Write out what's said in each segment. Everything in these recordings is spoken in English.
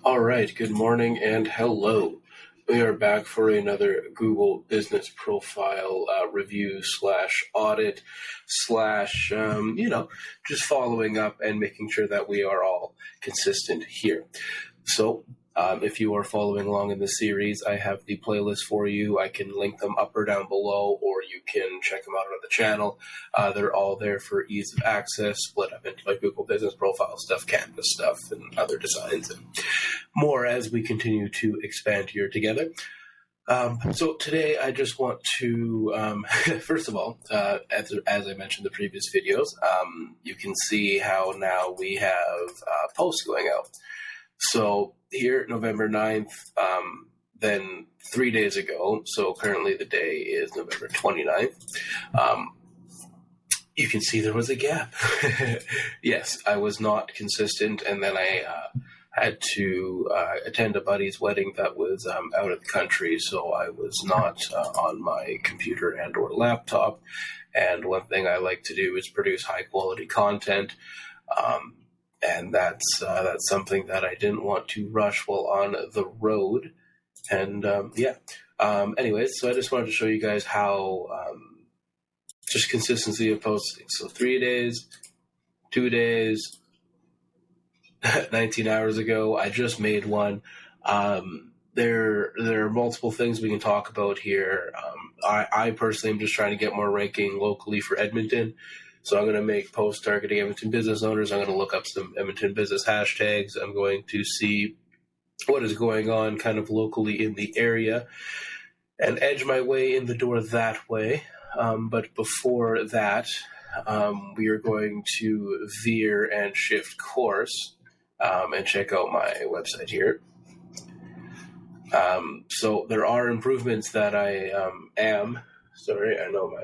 All right, good morning and hello. We are back for another Google Business Profile review slash audit slash, just following up and making sure that we are all consistent here. So if you are following along in the series, I have the playlist for you. I can link them up or down below, or you can check them out on the channel. They're all there for ease of access, split up into like Google Business Profile stuff, Canvas stuff, and other designs, and more as we continue to expand here together. So today I just want to, first of all, as I mentioned in the previous videos, you can see how now we have posts going out. So here, November 9th, then 3 days ago, so currently the day is November 29th, you can see there was a gap. Yes, I was not consistent, and then I had to attend a buddy's wedding that was out of the country, so I was not on my computer and or laptop. And one thing I like to do is produce high-quality content. And that's something that I didn't want to rush while on the road. And anyways, so I just wanted to show you guys how just consistency of posting. So 3 days, 2 days, 19 hours ago, I just made one. There are multiple things we can talk about here. I personally am just trying to get more ranking locally for Edmonton. So I'm going to make posts targeting Edmonton business owners. I'm going to look up some Edmonton business hashtags. I'm going to see what is going on kind of locally in the area and edge my way in the door that way. But before that, we are going to veer and shift course and check out my website here. So there are improvements that I am. Sorry, I know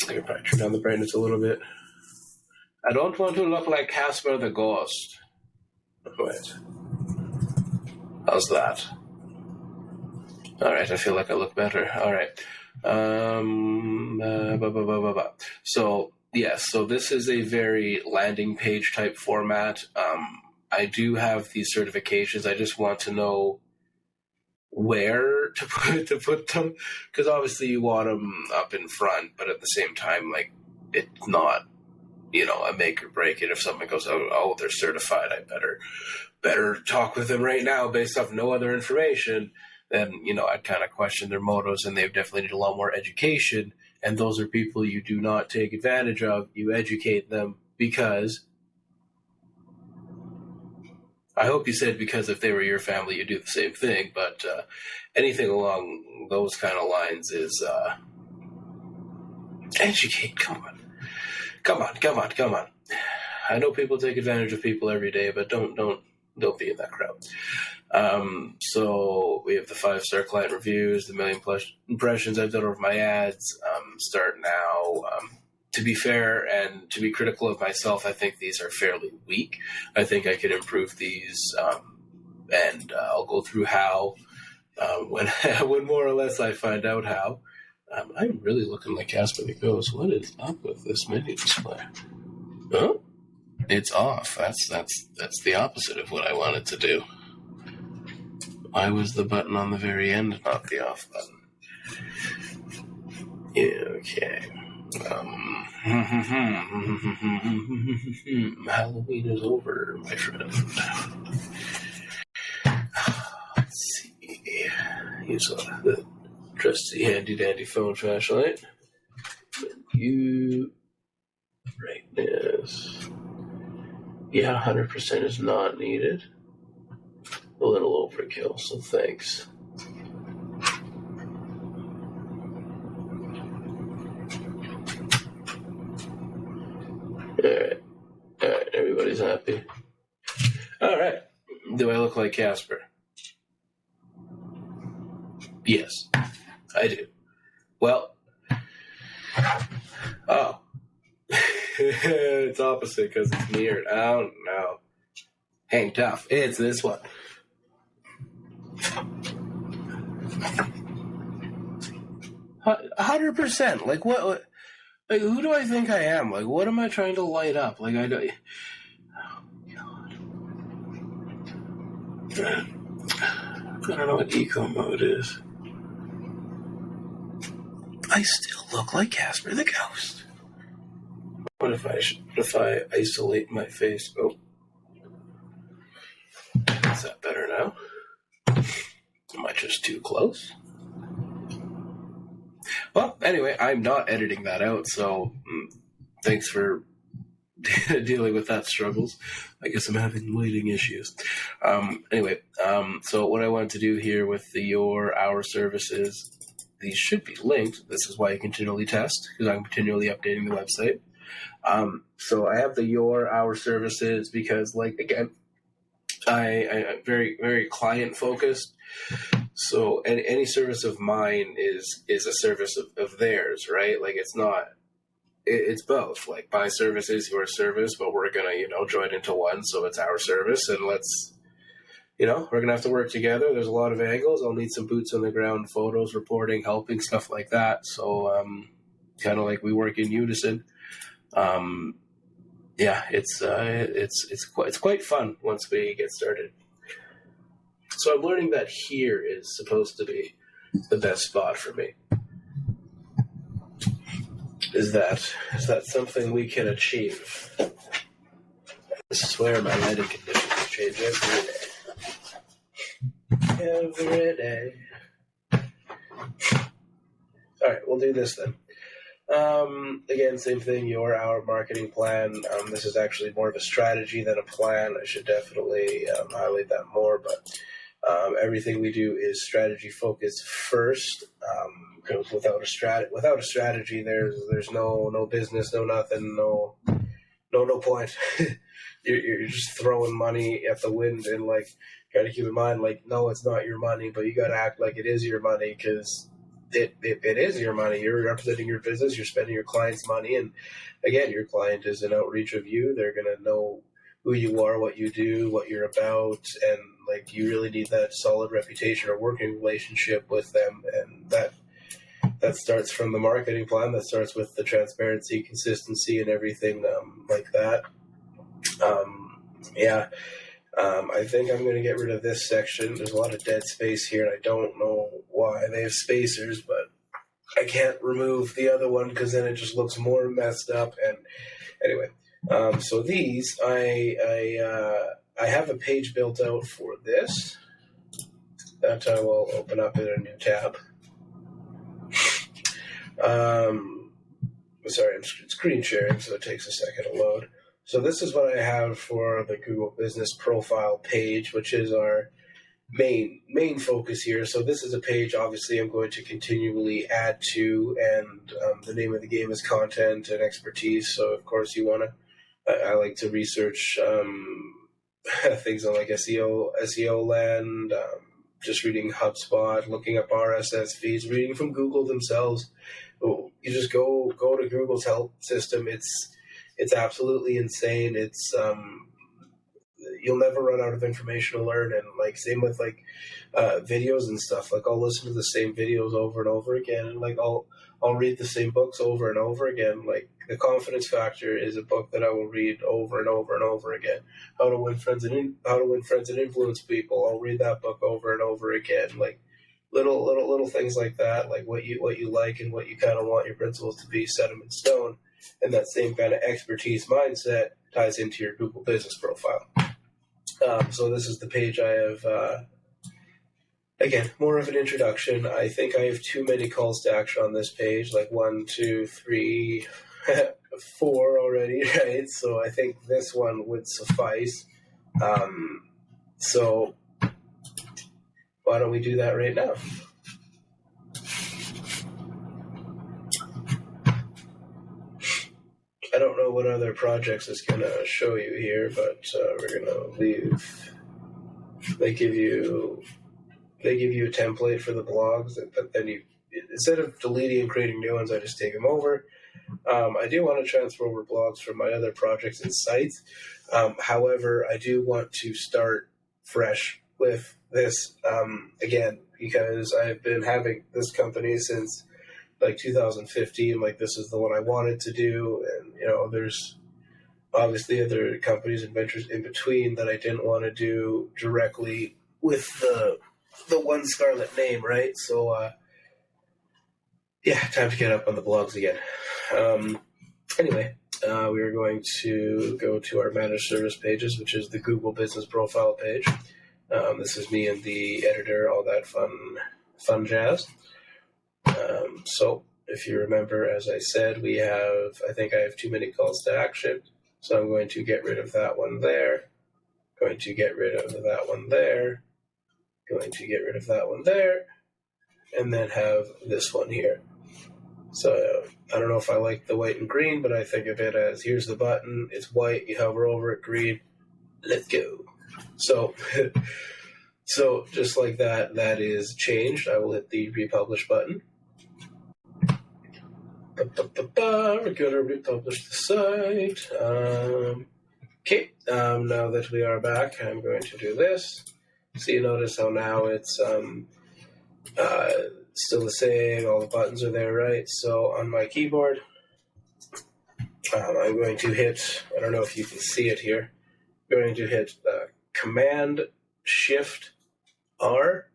I can probably turn down the brightness a little bit. I don't want to look like Casper the Ghost. Wait. How's that? All right, I feel like I look better. All right. So, yes, so this is a very landing page type format. I do have these certifications. I just want to know where to put them, because obviously you want them up in front, but at the same time, like, it's not, a make or break it. If someone goes, oh, they're certified, I better talk with them right now based off no other information, then I'd kind of question their motives, and they definitely need a lot more education. And those are people you do not take advantage of. You educate them because. I hope you said because if they were your family, you do the same thing, but anything along those kind of lines is educate. Come on. I know people take advantage of people every day, but don't be in that crowd. So we have the 5-star client reviews, the 1 million plus impressions I've done over my ads. Start now. To be fair and to be critical of myself, I think these are fairly weak. I think I could improve these, and I'll go through how when more or less I find out how. I'm really looking like Casper the Ghost. What is up with this menu display? Huh? It's off. That's the opposite of what I wanted to do. Why was the button on the very end not the off button? Yeah, okay. Halloween is over, my friend. Let's see. Use the trusty handy-dandy phone flashlight. You brightness. Yeah, 100% is not needed. A little overkill, so thanks. All right, everybody's happy. All right. Do I look like Casper? Yes, I do. Well, oh. It's opposite because it's mirrored. I don't know. Hang tough. It's this one. 100%. Like, what? Like, who do I think I am? Like, what am I trying to light up? Like, I don't. Oh, God. I don't know what eco mode is. I still look like Casper the Ghost. What if I isolate my face? Oh, is that better now? Am I just too close? Well, anyway, I'm not editing that out, so thanks for dealing with that struggles. I guess I'm having lighting issues. So what I wanted to do here with the our services, these should be linked. This is why I continually test, because I'm continually updating the website. So I have the our services because, like, again, I'm very, very client focused. So any service of mine is a service of theirs, right? Like, it's both. Like, my service is your service, but we're gonna, join into one, so it's our service, and we're gonna have to work together. There's a lot of angles. I'll need some boots on the ground, photos, reporting, helping, stuff like that. So, kind of like we work in unison. It's quite fun once we get started. So I'm learning that here is supposed to be the best spot for me. Is that something we can achieve? I swear my lighting conditions change every day. All right, we'll do this then. Again, same thing, our marketing plan. This is actually more of a strategy than a plan. I should definitely highlight that more, but everything we do is strategy focused first. Because without a strategy, there's no business, no nothing, no point. you're just throwing money at the wind, and got to keep in mind, no, it's not your money, but you got to act like it is your money, because it is your money. You're representing your business. You're spending your client's money, and again, your client is an outreach of you. They're gonna know who you are, what you do, what you're about, and you really need that solid reputation or working relationship with them, and that starts from the marketing plan. That starts with the transparency, consistency, and everything like that. I think I'm going to get rid of this section. There's a lot of dead space here, and I don't know why they have spacers, but I can't remove the other one because then it just looks more messed up. And anyway, so these, I have a page built out for this that I will open up in a new tab. Sorry, I'm screen sharing, so it takes a second to load. So this is what I have for the Google Business Profile page, which is our main focus here. So this is a page, obviously, I'm going to continually add to, and the name of the game is content and expertise. So, of course, I like to research things on SEO land, just reading HubSpot, looking up RSS feeds, reading from Google themselves. You just go to Google's help system. It's absolutely insane. It's you'll never run out of information to learn, and same with videos and stuff. I'll listen to the same videos over and over again, and I'll read the same books over and over again. The Confidence Factor is a book that I will read over and over and over again. How to Win Friends and Influence People. I'll read that book over and over again. Little things like that, what you like and what you kind of want your principles to be, set them in stone. And that same kind of expertise mindset ties into your Google Business Profile. So this is the page I have. Again, more of an introduction. I think I have too many calls to action on this page, 1, 2, 3, 4 already, right? So I think this one would suffice. So why don't we do that right now? I don't know what other projects it's going to show you here, but we're going to leave. They give you a template for the blogs, but then instead of deleting and creating new ones, I just take them over. I do want to transfer over blogs from my other projects and sites. However, I do want to start fresh with this again, because I've been having this company since 2015. This is the one I wanted to do, and there's obviously other companies and ventures in between that I didn't want to do directly with the one Scarlett name, right? So, yeah, time to get up on the blogs again. Anyway, we are going to go to our managed service pages, which is the Google Business Profile page. This is me and the editor, all that fun jazz. So, if you remember, as I said, I think I have too many calls to action, so I'm going to get rid of that one there, going to get rid of that one there, going to get rid of that one there, and then have this one here. So I don't know if I like the white and green, but I think of it as, here's the button, it's white, you hover over it, green, let's go. So, so just like that, that is changed. I will hit the republish button. We're going to republish the site. Okay, now that we are back, I'm going to do this. So you notice how now it's still the same, all the buttons are there, right? So on my keyboard, I'm going to hit, I don't know if you can see it here, I'm going to hit Command-Shift-R,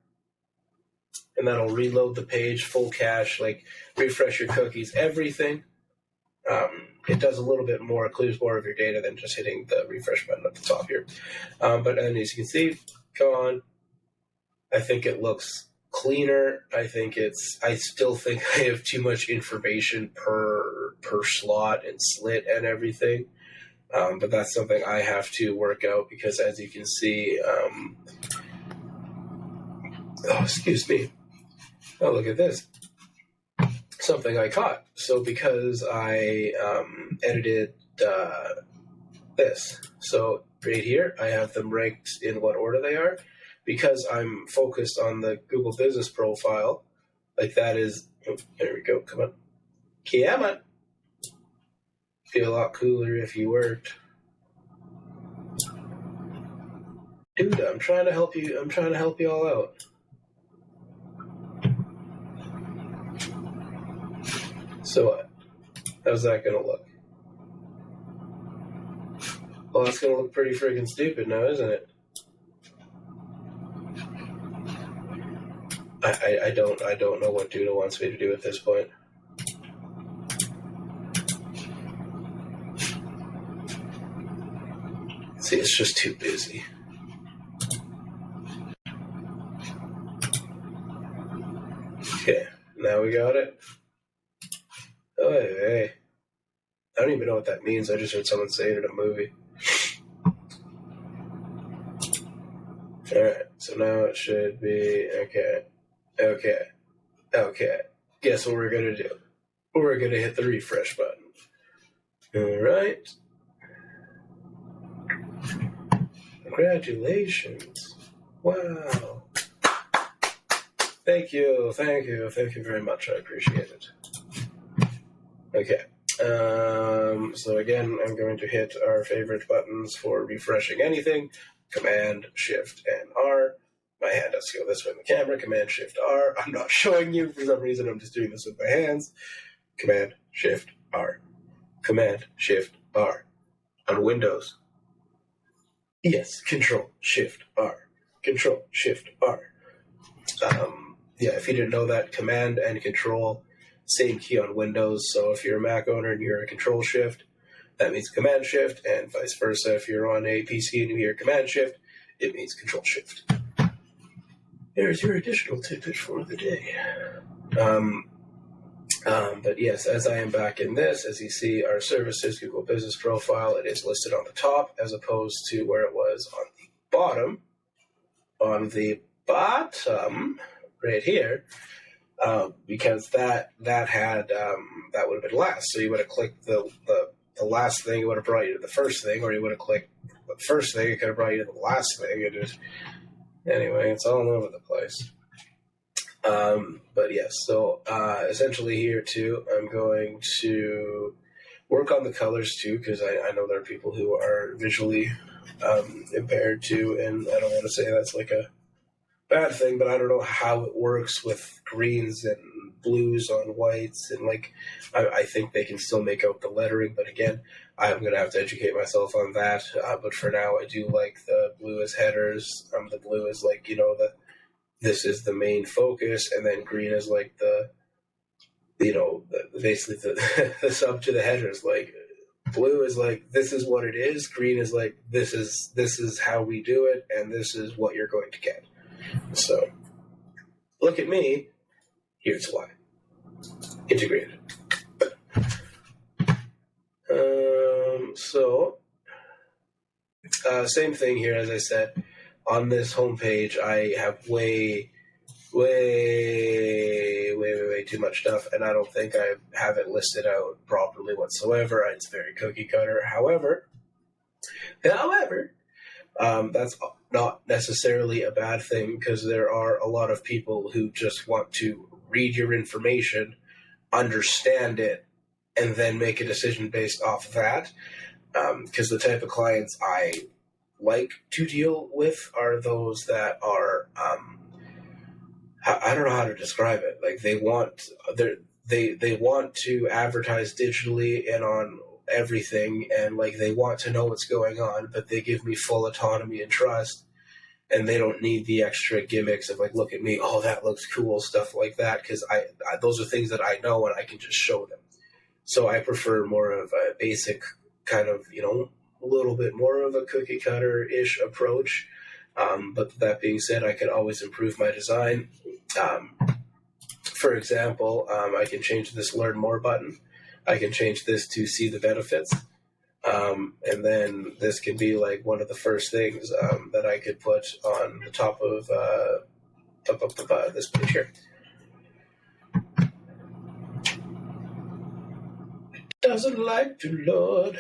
and that'll reload the page, full cache, like refresh your cookies, everything. It does a little bit more, it clears more of your data than just hitting the refresh button at the top here. But as you can see, go on. I think it looks cleaner. I still think I have too much information per slot and slit and everything. But that's something I have to work out because, as you can see, excuse me. Oh, look at this. Something I caught. So because I edited this. So right here, I have them ranked in what order they are. Because I'm focused on the Google Business Profile, like that is, oh, there we go, come on. Be a lot cooler if you worked. Duda, I'm trying to help you all out. So what? How's that going to look? Well, that's going to look pretty friggin' stupid now, isn't it? I don't know what Duda wants me to do at this point. See, it's just too busy. Okay, now we got it. Oh, hey. I don't even know what that means. I just heard someone say it in a movie. Alright, so now it should be, okay. Guess what we're going to do? We're going to hit the refresh button. Alright. Congratulations. Wow. Thank you very much. I appreciate it. Okay. So again, I'm going to hit our favorite buttons for refreshing anything. Command, Shift, and R. My hand has to go this way in the camera. Command, Shift, R. I'm not showing you for some reason. I'm just doing this with my hands. Command, Shift, R. Command, Shift, R. On Windows. Yes, Control, Shift, R. Control, Shift, R. Yeah, if you didn't know that, Command and Control, same key on Windows. So if you're a Mac owner and you're a Control Shift, that means Command Shift, and vice versa. If you're on a PC and you hear Command Shift, it means Control Shift. There's your additional tidbit for the day. But yes, as I am back in this, as you see, our services, Google Business Profile, it is listed on the top as opposed to where it was on the bottom. On the bottom, right here, because that had that would have been last. So you would have clicked the last thing, it would have brought you to the first thing, or you would have clicked the first thing, it could have brought you to the last thing. Anyway, it's all over the place. But yes, so essentially here too, I'm going to work on the colors too, because I know there are people who are visually impaired too, and I don't want to say that's like a bad thing, but I don't know how it works with greens and blues on whites, and like I think they can still make out the lettering, but again, I'm going to have to educate myself on that. But for now, I do like the blue as headers. The blue is like, this is the main focus, and then green is like basically the sub to the headers. Like blue is like, this is what it is. Green is like, this is how we do it, and this is what you're going to get. So look at me. Here's why. Integrated. Same thing here, as I said. On this homepage, I have way too much stuff, and I don't think I have it listed out properly whatsoever. It's very cookie cutter. However, that's not necessarily a bad thing, because there are a lot of people who just want to read your information, understand it, and then make a decision based off of that. Because the type of clients I like to deal with are those that are, I don't know how to describe it. Like they want to advertise digitally and on everything, and like they want to know what's going on, but they give me full autonomy and trust, and they don't need the extra gimmicks of like, look at me, oh, that looks cool, stuff like that, because I those are things that I know and I can just show them. So I prefer more of a basic kind of, a little bit more of a cookie cutter-ish approach. But that being said, I can always improve my design. For example, I can change this Learn More button. I can change this to See the Benefits. And then this can be like one of the first things that I could put on the top of this page here. Doesn't like to load.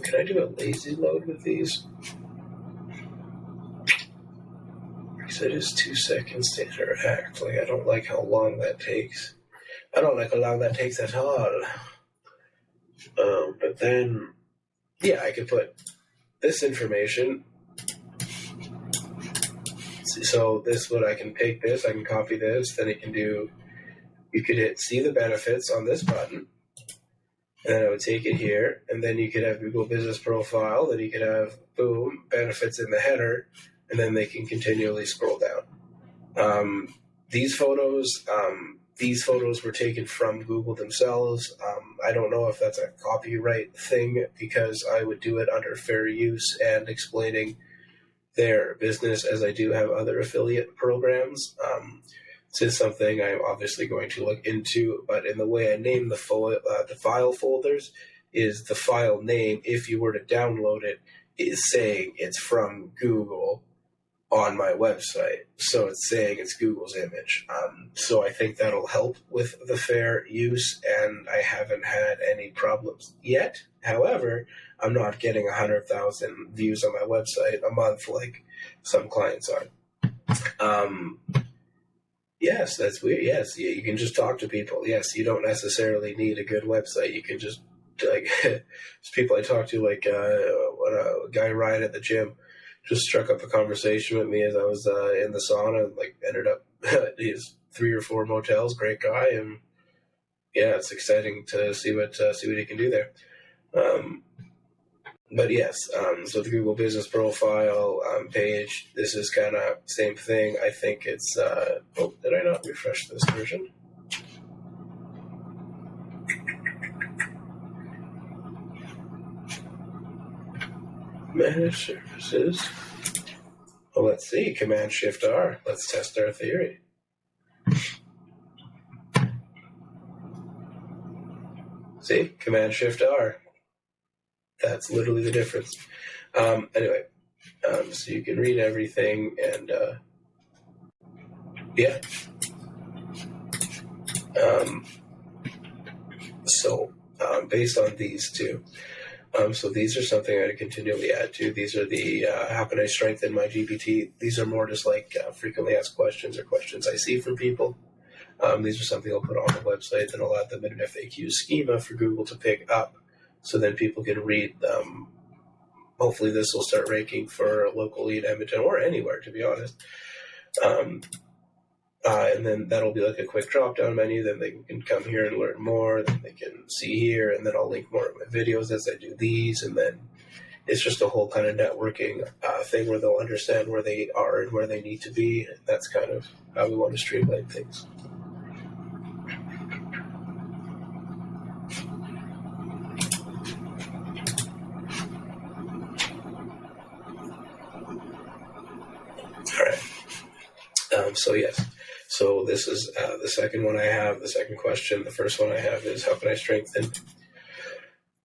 Can I do a lazy load with these? Because it is 2 seconds to interact. Like, I don't like how long that takes. I don't like how long that takes at all. But then, yeah, I could put this information. So this one, I can take this, I can copy this, then you could hit See the Benefits on this button. And then I would take it here, and then you could have Google Business Profile, then you could have, boom, benefits in the header, and then they can continually scroll down. These photos were taken from Google themselves. I don't know if that's a copyright thing, because I would do it under fair use and explaining their business, as I do have other affiliate programs. This is something I'm obviously going to look into, but in the way I name the file folders is the file name, if you were to download it, is saying it's from Google on my website. So it's saying it's Google's image. So I think that'll help with the fair use, and I haven't had any problems yet. However, I'm not getting 100,000 views on my website a month like some clients are. Yes, that's weird. Yes, you can just talk to people. Yes, you don't necessarily need a good website. You can just, like, there's people I talk to, like, when a guy Ryan at the gym just struck up a conversation with me as I was in the sauna, and, like, ended up, he has 3 or 4 motels, great guy, and yeah, it's exciting to see what he can do there. But yes, so the Google Business Profile page, this is kind of same thing. I think it's, did I not refresh this version? Manage services. Well, let's see, Command-Shift-R. Let's test our theory. See, Command-Shift-R. That's literally the difference. Anyway, so you can read everything, and yeah. Based on these two, so these are something I continually add to. These are the how can I strengthen my GPT? These are more just like frequently asked questions or questions I see from people. These are something I'll put on the website, then I'll add them in an FAQ schema for Google to pick up, so then people can read them. Hopefully this will start ranking for locally in Edmonton or anywhere, to be honest. and then that'll be like a quick drop-down menu. Then they can come here and learn more. Then they can see here, and then I'll link more of my videos as I do these. And then it's just a whole kind of networking thing where they'll understand where they are and where they need to be. And that's kind of how we want to streamline things. All right. So yes. So this is the second one I have, the second question. The first one I have is, how can I strengthen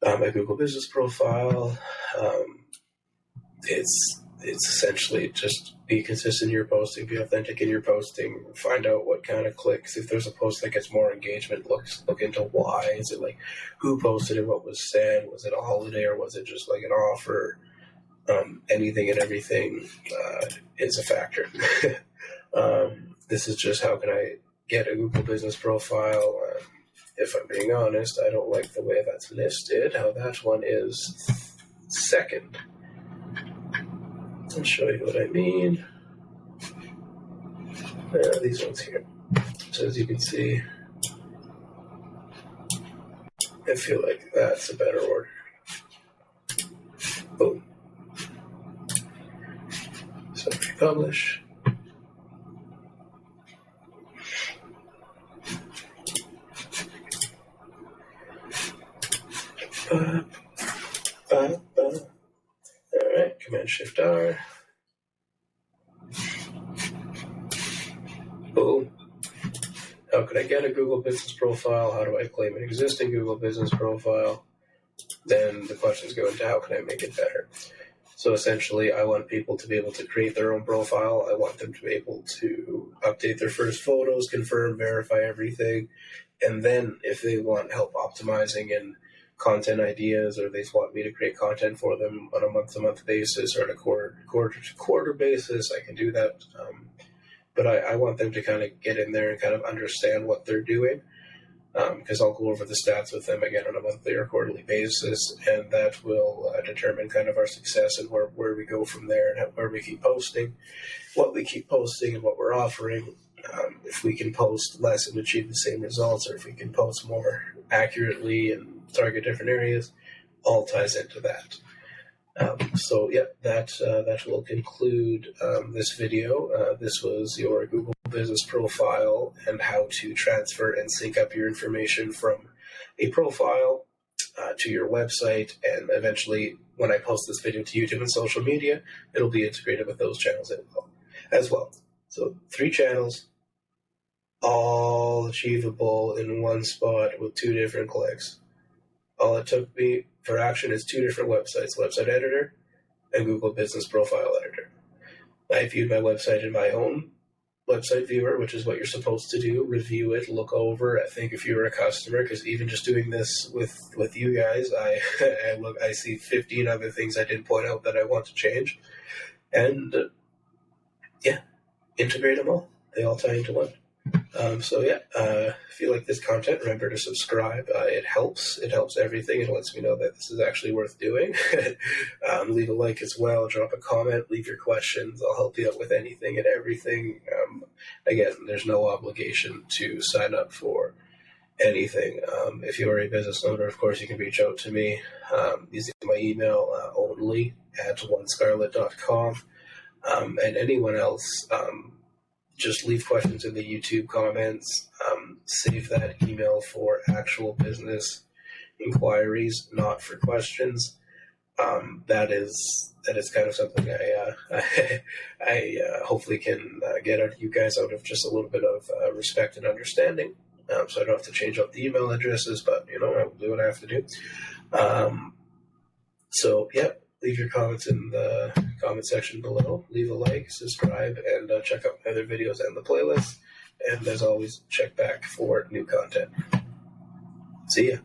my Google business profile? It's essentially just be consistent in your posting, be authentic in your posting, find out what kind of clicks. If there's a post that gets more engagement, look into why. Is it like who posted it, what was said, was it a holiday, or was it just like an offer? Anything and everything is a factor. This is just how can I get a Google business profile. If I'm being honest, I don't like the way that's listed, how that one is second. I'll show you what I mean. These ones here. So as you can see, I feel like that's a better order. Boom. So republish. Alright, Command-Shift-R. Boom. How can I get a Google business profile? How do I claim an existing Google business profile? Then the questions go into how can I make it better? So essentially, I want people to be able to create their own profile. I want them to be able to update their first photos, confirm, verify everything. And then if they want help optimizing and content ideas, or they want me to create content for them on a month-to-month basis or on a quarter-to-quarter basis, I can do that. But I want them to kind of get in there and kind of understand what they're doing, because I'll go over the stats with them again on a monthly or quarterly basis, and that will determine kind of our success and where we go from there, and where we keep posting, what we keep posting, and what we're offering. If we can post less and achieve the same results, or if we can post more accurately and target different areas, all ties into that. So yeah, that will conclude this video. This was your Google business profile and how to transfer and sync up your information from a profile to your website, and eventually when I post this video to YouTube and social media, it'll be integrated with those channels as well. So 3 channels, all achievable in one spot with 2 different clicks. All it took me for action is 2 different websites, Website Editor and Google Business Profile Editor. I viewed my website in my own website viewer, which is what you're supposed to do. Review it, look over. I think if you were a customer, because even just doing this with you guys, I see 15 other things I didn't point out that I want to change. And integrate them all. They all tie into one. If you like this content, remember to subscribe. It helps everything. It lets me know that this is actually worth doing. Leave a like as well, drop a comment, leave your questions. I'll help you out with anything and everything. Again, there's no obligation to sign up for anything. If you are a business owner, of course, you can reach out to me using my email only at onescarlett.com. And anyone else, just leave questions in the YouTube comments. Save that email for actual business inquiries, not for questions. That is kind of something I hopefully can get out of you guys out of just a little bit of respect and understanding. So I don't have to change up the email addresses, but I will do what I have to do. Leave your comments in the comment section below. Leave a like, subscribe, and check out my other videos and the playlist. And as always, check back for new content. See ya.